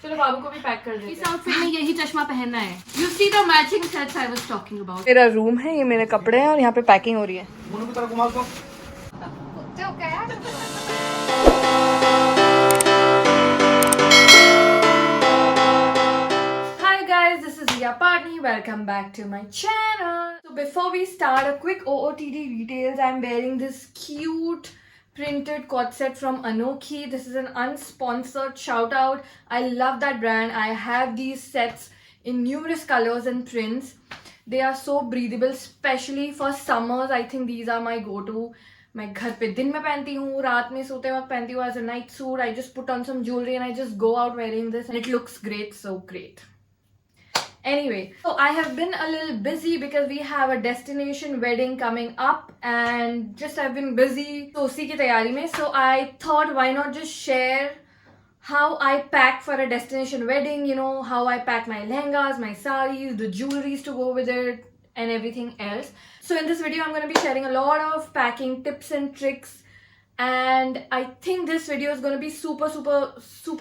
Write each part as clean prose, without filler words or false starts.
चलो बाबू को भी पैक कर देते हैं। इस आउटफिट में यही चश्मा पहनना है। You see the matching sets I was talking about. मेरा रूम है, ये मेरे कपड़े हैं और यहाँ पे पैकिंग हो रही है। Hi guys, this is Riya Patni. Welcome back to my channel. So before we start, a quick OOTD details. I'm wearing this cute printed cord set from Anokhi. This is an unsponsored shout out. I love that brand. I have these sets in numerous colors and prints. They are so breathable, especially for summers. I think these are my go-to. मैं घर पे दिन में पहनती हूँ, रात में सोते वक्त पहनती हूँ as a night suit. I just put on some jewelry and I just go out wearing this and it looks great, so great. Anyway, so I have been a little busy because we have a destination wedding coming up and just I've been busy so उसी की तैयारी में. So I thought why not just share how I pack for a destination wedding, you know, how I pack my lehengas, my saris, the jewelries to go with it and everything else. So in this video I'm going to be sharing a lot of packing tips and tricks, and I think this video is going to be super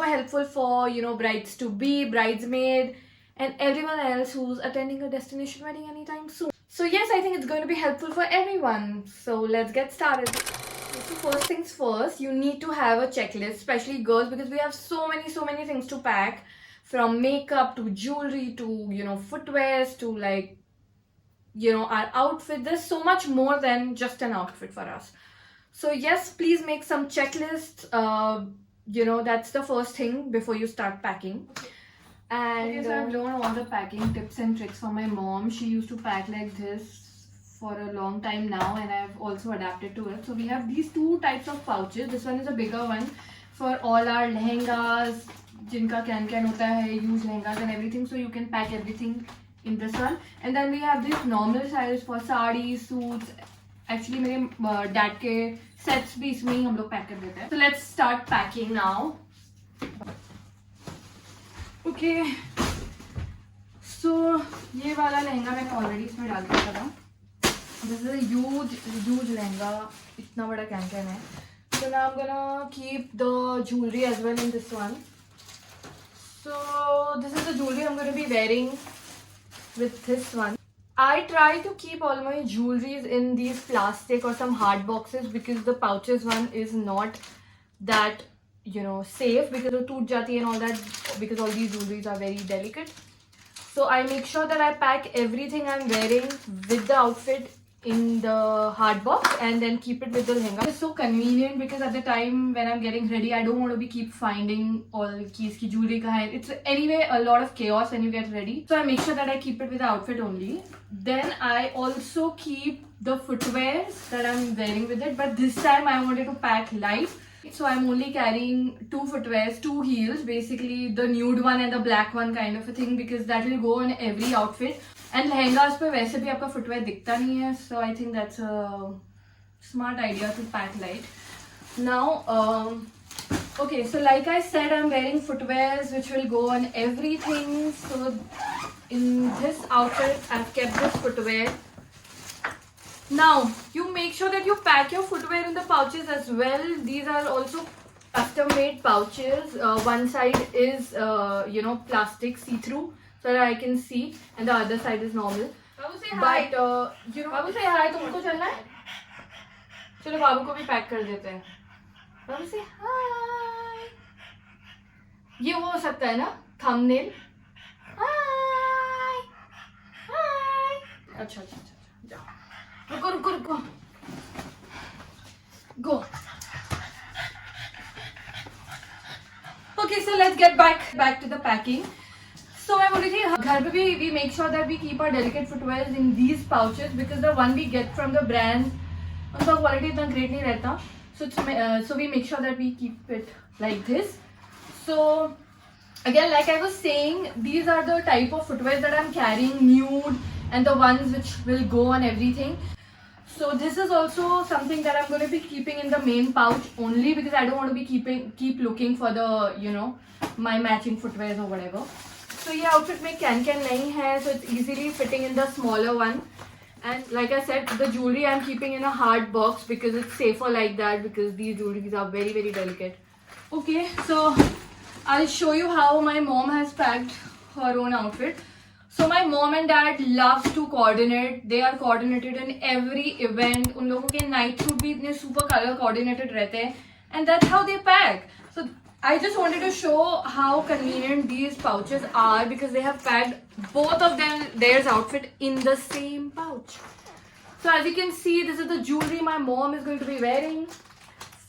helpful for, you know, brides to be, bridesmaid and everyone else who's attending a destination wedding anytime soon. So yes, I think it's going to be helpful for everyone. So let's get started. So first things first, you need to have a checklist, especially girls, because we have so many things to pack, from makeup to jewelry to, you know, footwears to, like, you know, our outfit. There's so much more than just an outfit for us. So yes, please make some checklists. You know, that's the first thing before you start packing. And so I've learned all the packing tips and tricks from my mom. She used to pack like this for a long time now, and I've also adapted to it. So we have these two types of pouches. This one is a bigger one for all our lehengas, jinka can hota hai, use lehengas and everything. So you can pack everything in this one. And then we have this normal size for sarees, suits. Actually, मेरे dad के sets भी इसमें ही हम लोग pack कर देते हैं. So let's start packing now. Okay, so ये वाला लहंगा मैंने already इसमें डाल दिया था. This is a huge lehenga, इतना बड़ा कैन है. So now I'm gonna keep the jewelry as well in this one. So this is the jewelry I'm gonna be wearing with this one. I try to keep all my jewelries in these plastic or some hard boxes because the pouches one is not that, you know, safe, because it toot jati and all that, because all these jewelries are very delicate. So I make sure that I pack everything I'm wearing with the outfit in the hard box and then keep it with the lehenga. It's so convenient because at the time when I'm getting ready, I don't want to be keep finding all keys ki jewelry kahan hai. It's anyway a lot of chaos when you get ready. So I make sure that I keep it with the outfit only. Then I also keep the footwear that I'm wearing with it, but this time I wanted to pack light. So I'm only carrying two footwears, two heels, basically the nude one and the black one kind of a thing, because that will go on every outfit. And lehengas पे वैसे भी आपका footwear दिखता नहीं है, so I think that's a smart idea to pack light. Now, okay, so like I said, I'm wearing footwears which will go on everything. So in this outfit, I've kept this footwear. Now, you make sure that you pack your footwear in the pouches as well. These are also custom made pouches. One side is, you know, plastic see-through so that I can see, and the other side is normal. Babu say hi. But, you know, Babu say hi. तुमको चलना है? चलो बाबू को भी pack कर देते हैं. बाबू say hi. ये वो हो सकता है ना? Thumbnail. Hi. Hi. अच्छा. जाओ. रुको. Go. Okay, so let's get back to the packing. So मैं बोली थी घर पे भी we make sure that we keep our delicate footwear in these pouches, because the one we get from the brands, उनका quality इतना great नहीं रहता. So we make sure that we keep it like this. So again, like I was saying, these are the type of footwear that I'm carrying, nude, and the ones which will go on everything. So this is also something that I'm going to be keeping in the main pouch only, because I don't want to be keep looking for the, you know, my matching footwear or whatever. So ये outfit में can नहीं है, so it's easily fitting in the smaller one. And like I said, the jewelry I'm keeping in a hard box because it's safer like that, because these jewelries are very delicate. Okay, so I'll show you how my mom has packed her own outfit. So my mom and dad loves to coordinate. They are coordinated in every event. उन लोगों के night suit भी इतने super color coordinated रहते हैं, and that's how they pack. So I just wanted to show how convenient these pouches are because they have packed both of them their outfit in the same pouch. So as you can see, this is the jewelry my mom is going to be wearing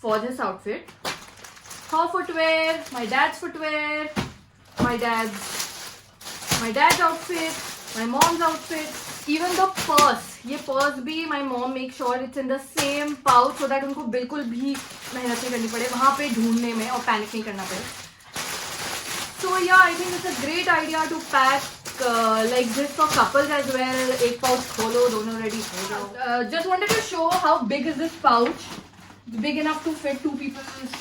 for this outfit. Her footwear, my dad's footwear, my dad's outfit, my mom's outfit, even the purse. ये purse भी my mom makes sure it's in the same pouch so that उनको बिल्कुल भी मेहनत नहीं करनी पड़े वहाँ पे ढूंढने में और पैनिक नहीं करना पड़े. So yeah, I think it's a great idea to pack like this for couples as well. एक pouch खोलो, दोनों ready हो जाओ. Just wanted to show how big is this pouch. It's big enough to fit two people's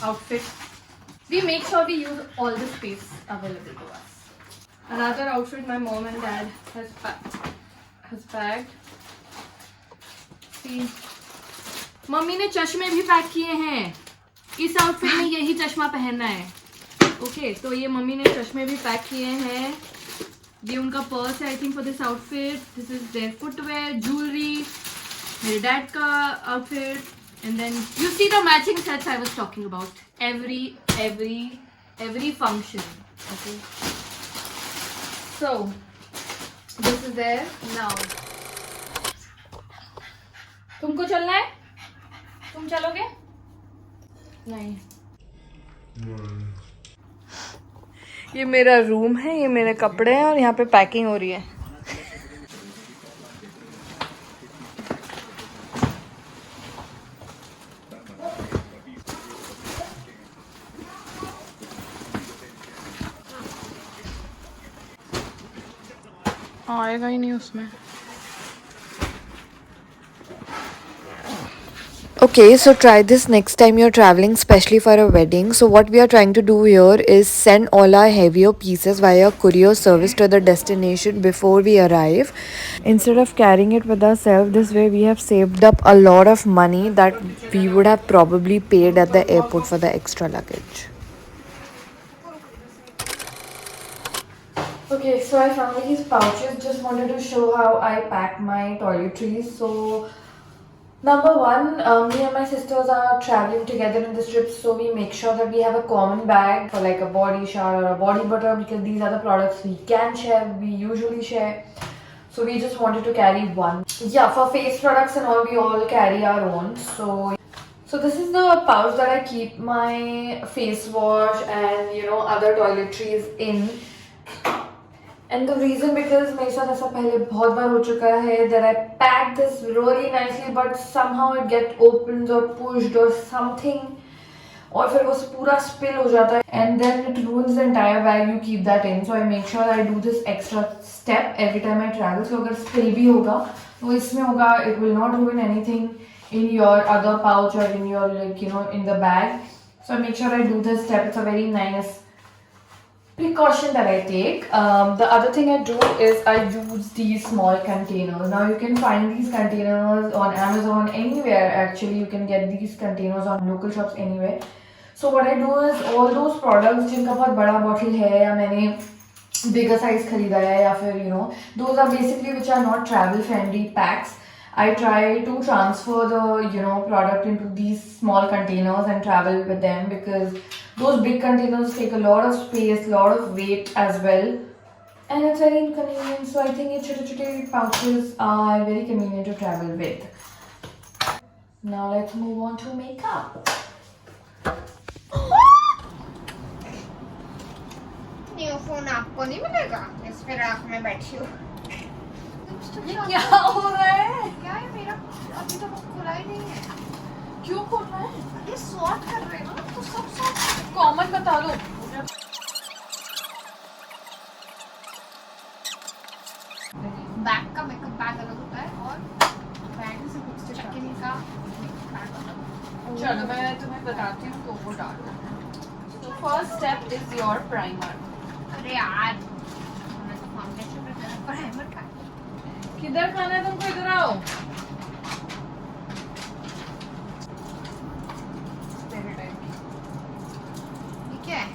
outfit. We make sure we use all the space available to us. Another outfit my mom and dad has packed. See, mummy ने चश्मे भी pack किए हैं. इस outfit में यही चश्मा पहनना है. ओके, तो ये मम्मी ने चश्मे भी पैक किए हैं. ये उनका पर्स है I think for this outfit. This is their footwear, jewellery, मेरे डैड का outfit. And then you see the matching sets I was talking about. Every function. Okay. So this is there now. तुमको चलना है? तुम चलोगे? नहीं. ये मेरा रूम है, ये मेरे कपड़े हैं और यहाँ पे पैकिंग हो रही है. आएगा ही नहीं उसमें. Okay, so try this next time you're traveling, especially for a wedding. So what we are trying to do here is send all our heavier pieces via courier service to the destination before we arrive. Instead of carrying it with ourselves, this way we have saved up a lot of money that we would have probably paid at the airport for the extra luggage. Okay, so I found these pouches. Just wanted to show how I pack my toiletries. So number one, me and my sisters are traveling together in this trip, so we make sure that we have a common bag for like a body shower or a body butter because these are the products we can share, we usually share. So we just wanted to carry one. Yeah, for face products and all, we all carry our own. So this is the pouch that I keep my face wash and other toiletries in. And the reason because मेरे साथ ऐसा पहले बहुत बार हो चुका है that I packed this really nicely but somehow it get opened or pushed or something और फिर वो पूरा spill हो जाता है and then it ruins the entire bag you keep that in. So I make sure I do this extra step every time I travel. So अगर spill भी होगा तो इसमें होगा, it will not ruin anything in your other pouch or in your in the bag. So I make sure I do this step. It's a very nice precaution that I take. The other thing I do is I use these small containers. Now you can find these containers on Amazon, anywhere actually. You can get these containers on local shops anywhere. So what I do is all those products जिनका बहुत बड़ा bottle है या मैंने bigger size खरीदा है या फिर those are basically which are not travel friendly packs. I try to transfer the product into these small containers and travel with them because those big containers take a lot of space, lot of weight as well, and it's very inconvenient. So I think chote pouches are very convenient to travel with. Now let's move on to makeup. New phone आपको नहीं मिलेगा. इस पे राख में बैठी हूँ. ये क्या हो रहा है? क्या है मेरा अभी तो खुला ही नहीं है. क्यों खोल रहा है? ये सॉर्ट कर रहे हैं ना तो सब सॉर्ट कॉमन बता दो. बैग का मेकअप बैग अलग होता है और बैग से कुछ चकिन का बैग अलग. चलो मैं तुम्हें बताती हूँ तो वो डालो. तो first step is your primer. अरे यार मैं तो फाउंडेशन में मेरा प्राइमर का. किधर खाना है तुमको? इधर आओ. ये क्या है?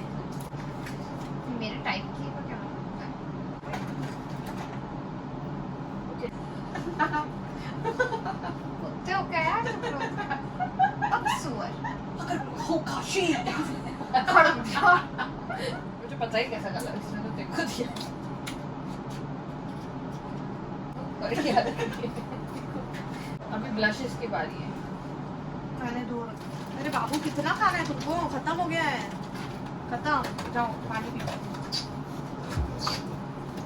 मुझे पता ही कैसा कलर इसने तो देखो दिया। अभी ब्लशेस की बारी है। खाने दो। अरे बाबू कितना खाना है तुमको? खत्म हो गया है। खत्म। जाओ पानी पियो।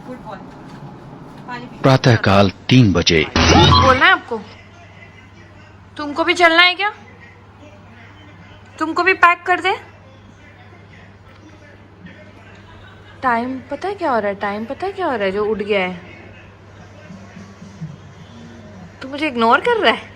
Good boy. पानी पियो। प्रातःकाल 3 बजे। बोलना है आपको? तुमको भी चलना है क्या? तुमको भी पैक कर दे? टाइम पता है क्या हो रहा है? टाइम पता है क्या हो रहा है जो उठ गया है? तू मुझे इग्नोर कर रहा है?